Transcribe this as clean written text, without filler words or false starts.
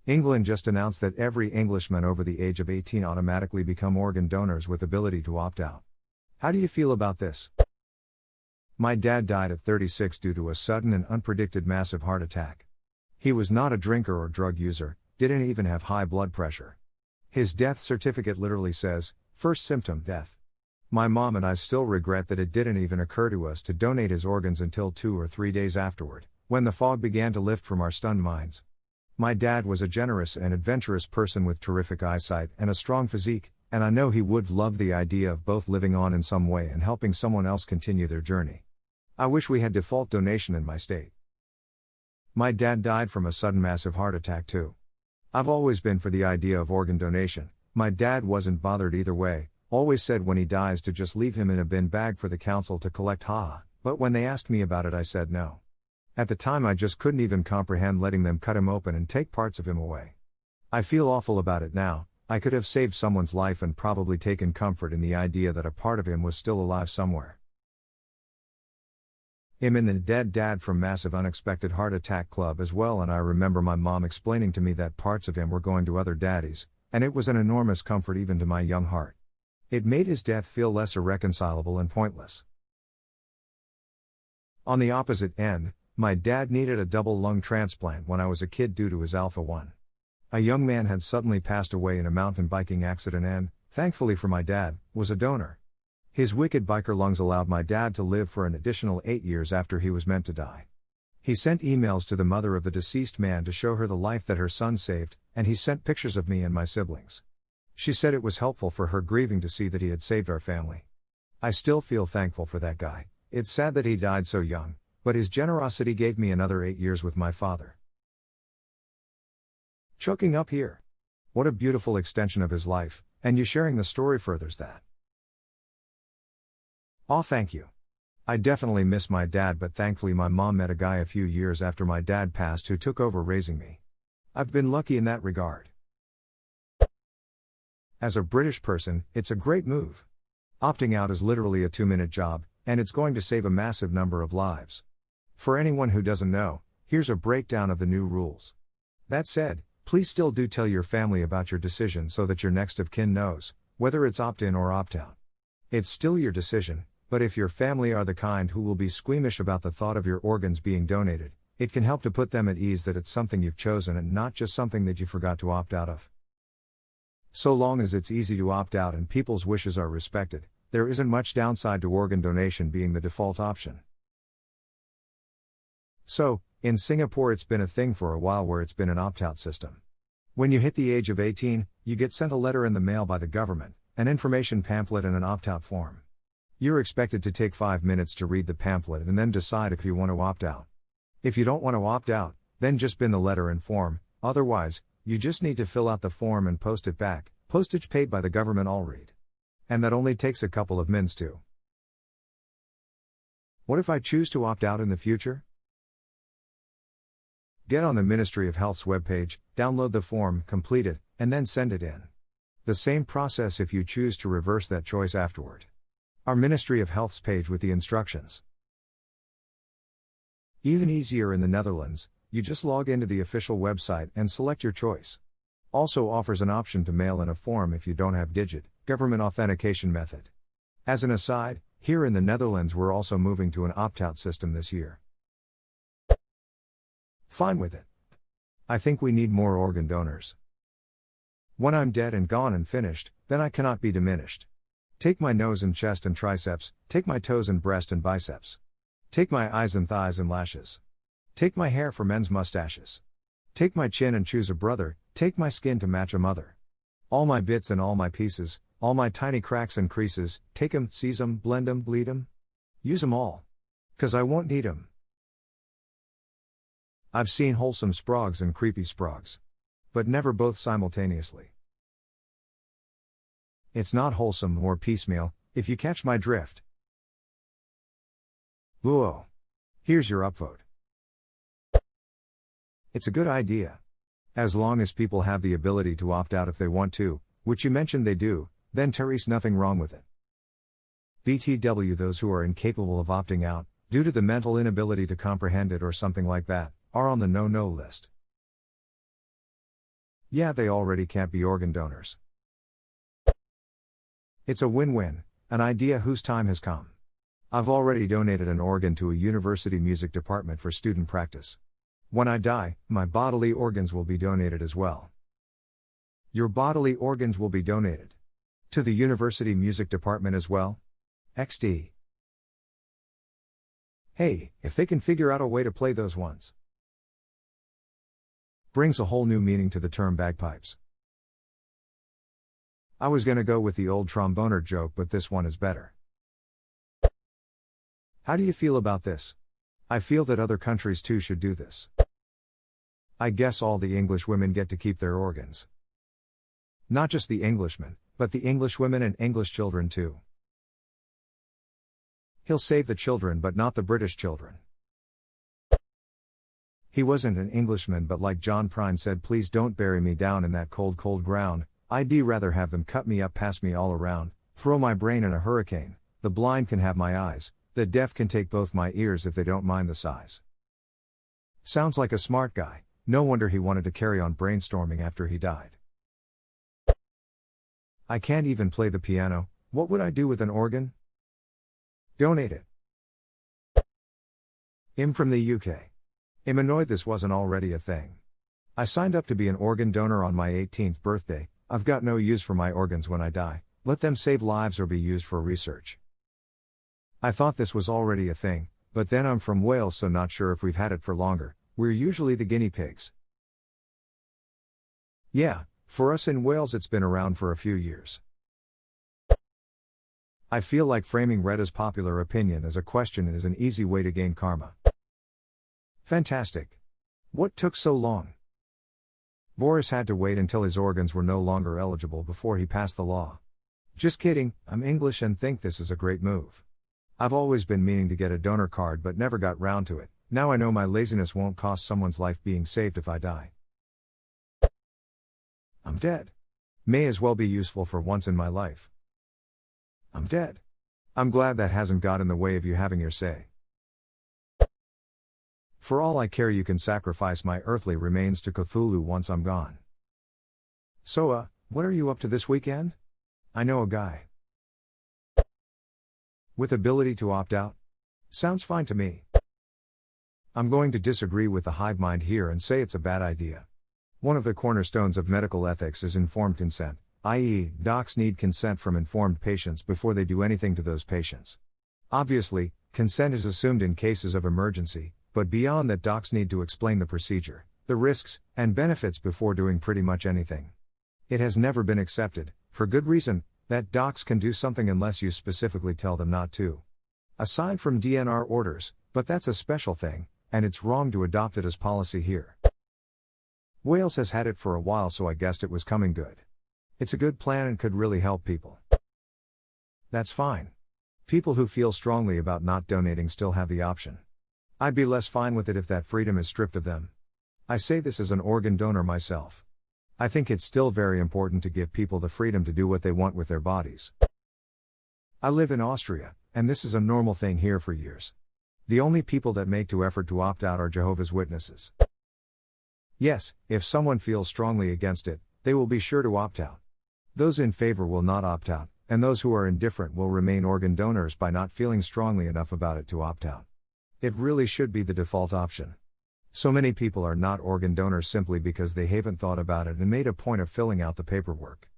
England just announced that every Englishman over the age of 18 automatically become organ donors with ability to opt out. How do you feel about this? My dad died at 36 due to a sudden and unpredicted massive heart attack. He was not a drinker or drug user, didn't even have high blood pressure. His death certificate literally says, first symptom, death. My mom and I still regret that it didn't even occur to us to donate his organs until 2 or 3 days afterward, when the fog began to lift from our stunned minds. My dad was a generous and adventurous person with terrific eyesight and a strong physique, and I know he would love the idea of both living on in some way and helping someone else continue their journey. I wish we had default donation in my state. My dad died from a sudden massive heart attack too. I've always been for the idea of organ donation. My dad wasn't bothered either way, always said when he dies to just leave him in a bin bag for the council to collect, but when they asked me about it I said no. At the time I just couldn't even comprehend letting them cut him open and take parts of him away. I feel awful about it now. I could have saved someone's life and probably taken comfort in the idea that a part of him was still alive somewhere. I'm in the Dead Dad from Massive Unexpected Heart Attack Club as well, and I remember my mom explaining to me that parts of him were going to other daddies, and it was an enormous comfort even to my young heart. It made his death feel less irreconcilable and pointless. On the opposite end, my dad needed a double lung transplant when I was a kid due to his alpha-1. A young man had suddenly passed away in a mountain biking accident and, thankfully for my dad, was a donor. His wicked biker lungs allowed my dad to live for an additional 8 years after he was meant to die. He sent emails to the mother of the deceased man to show her the life that her son saved, and he sent pictures of me and my siblings. She said it was helpful for her grieving to see that he had saved our family. I still feel thankful for that guy. It's sad that he died so young, but his generosity gave me another 8 years with my father. Choking up here. What a beautiful extension of his life, and you sharing the story furthers that. Aw, thank you. I definitely miss my dad, but thankfully my mom met a guy a few years after my dad passed who took over raising me. I've been lucky in that regard. As a British person, it's a great move. Opting out is literally a 2-minute job, and it's going to save a massive number of lives. For anyone who doesn't know, here's a breakdown of the new rules. That said, please still do tell your family about your decision so that your next of kin knows, whether it's opt-in or opt-out. It's still your decision, but if your family are the kind who will be squeamish about the thought of your organs being donated, it can help to put them at ease that it's something you've chosen and not just something that you forgot to opt out of. So long as it's easy to opt out and people's wishes are respected, there isn't much downside to organ donation being the default option. So, in Singapore it's been a thing for a while where it's been an opt-out system. When you hit the age of 18, you get sent a letter in the mail by the government, an information pamphlet and an opt-out form. You're expected to take 5 minutes to read the pamphlet and then decide if you want to opt out. If you don't want to opt out, then just bin the letter and form, otherwise, you just need to fill out the form and post it back, postage paid by the government I'll read. And that only takes a couple of minutes too. What if I choose to opt out in the future? Get on the Ministry of Health's webpage, download the form, complete it, and then send it in. The same process if you choose to reverse that choice afterward. Our Ministry of Health's page with the instructions. Even easier in the Netherlands, you just log into the official website and select your choice. Also offers an option to mail in a form if you don't have digit, government authentication method. As an aside, here in the Netherlands we're also moving to an opt-out system this year. Fine with it. I think we need more organ donors. When I'm dead and gone and finished, then I cannot be diminished. Take my nose and chest and triceps, take my toes and breast and biceps. Take my eyes and thighs and lashes. Take my hair for men's mustaches. Take my chin and choose a brother, take my skin to match a mother. All my bits and all my pieces, all my tiny cracks and creases, take 'em, seize 'em, blend 'em, bleed 'em. Use 'em all. 'Cause I won't need 'em. I've seen wholesome sprogs and creepy sprogs. But never both simultaneously. It's not wholesome or piecemeal, if you catch my drift. Whoa. Here's your upvote. It's a good idea. As long as people have the ability to opt out if they want to, which you mentioned they do, then there's nothing wrong with it. BTW, those who are incapable of opting out, due to the mental inability to comprehend it or something like that, are on the no-no list. Yeah, they already can't be organ donors. It's a win-win, an idea whose time has come. I've already donated an organ to a university music department for student practice. When I die, my bodily organs will be donated as well. Your bodily organs will be donated to the university music department as well? XD. Hey, if they can figure out a way to play those ones. Brings a whole new meaning to the term bagpipes. I was gonna go with the old tromboner joke, but this one is better. How do you feel about this? I feel that other countries too should do this. I guess all the English women get to keep their organs. Not just the Englishmen, but the English women and English children too. He'll save the children but not the British children. He wasn't an Englishman, but like John Prine said, please don't bury me down in that cold, cold ground. I'd rather have them cut me up, pass me all around, throw my brain in a hurricane. The blind can have my eyes, the deaf can take both my ears if they don't mind the size. Sounds like a smart guy, no wonder he wanted to carry on brainstorming after he died. I can't even play the piano, what would I do with an organ? Donate it. I'm from the UK. I'm annoyed this wasn't already a thing. I signed up to be an organ donor on my 18th birthday, I've got no use for my organs when I die, let them save lives or be used for research. I thought this was already a thing, but then I'm from Wales, so not sure if we've had it for longer, we're usually the guinea pigs. Yeah, for us in Wales it's been around for a few years. I feel like framing Reddit's popular opinion as a question is an easy way to gain karma. Fantastic. What took so long? Boris had to wait until his organs were no longer eligible before he passed the law. Just kidding, I'm English and think this is a great move. I've always been meaning to get a donor card but never got round to it. Now I know my laziness won't cost someone's life being saved if I die. I'm dead. May as well be useful for once in my life. I'm dead. I'm glad that hasn't got in the way of you having your say. For all I care, you can sacrifice my earthly remains to Cthulhu once I'm gone. So, what are you up to this weekend? I know a guy with ability to opt out. Sounds fine to me. I'm going to disagree with the hive mind here and say it's a bad idea. One of the cornerstones of medical ethics is informed consent, i.e., docs need consent from informed patients before they do anything to those patients. Obviously, consent is assumed in cases of emergency, but beyond that, docs need to explain the procedure, the risks, and benefits before doing pretty much anything. It has never been accepted, for good reason, that docs can do something unless you specifically tell them not to. Aside from DNR orders, but that's a special thing, and it's wrong to adopt it as policy here. Wales has had it for a while, so I guessed it was coming good. It's a good plan and could really help people. That's fine. People who feel strongly about not donating still have the option. I'd be less fine with it if that freedom is stripped of them. I say this as an organ donor myself. I think it's still very important to give people the freedom to do what they want with their bodies. I live in Austria, and this is a normal thing here for years. The only people that make to effort to opt out are Jehovah's Witnesses. Yes, if someone feels strongly against it, they will be sure to opt out. Those in favor will not opt out, and those who are indifferent will remain organ donors by not feeling strongly enough about it to opt out. It really should be the default option. So many people are not organ donors simply because they haven't thought about it and made a point of filling out the paperwork.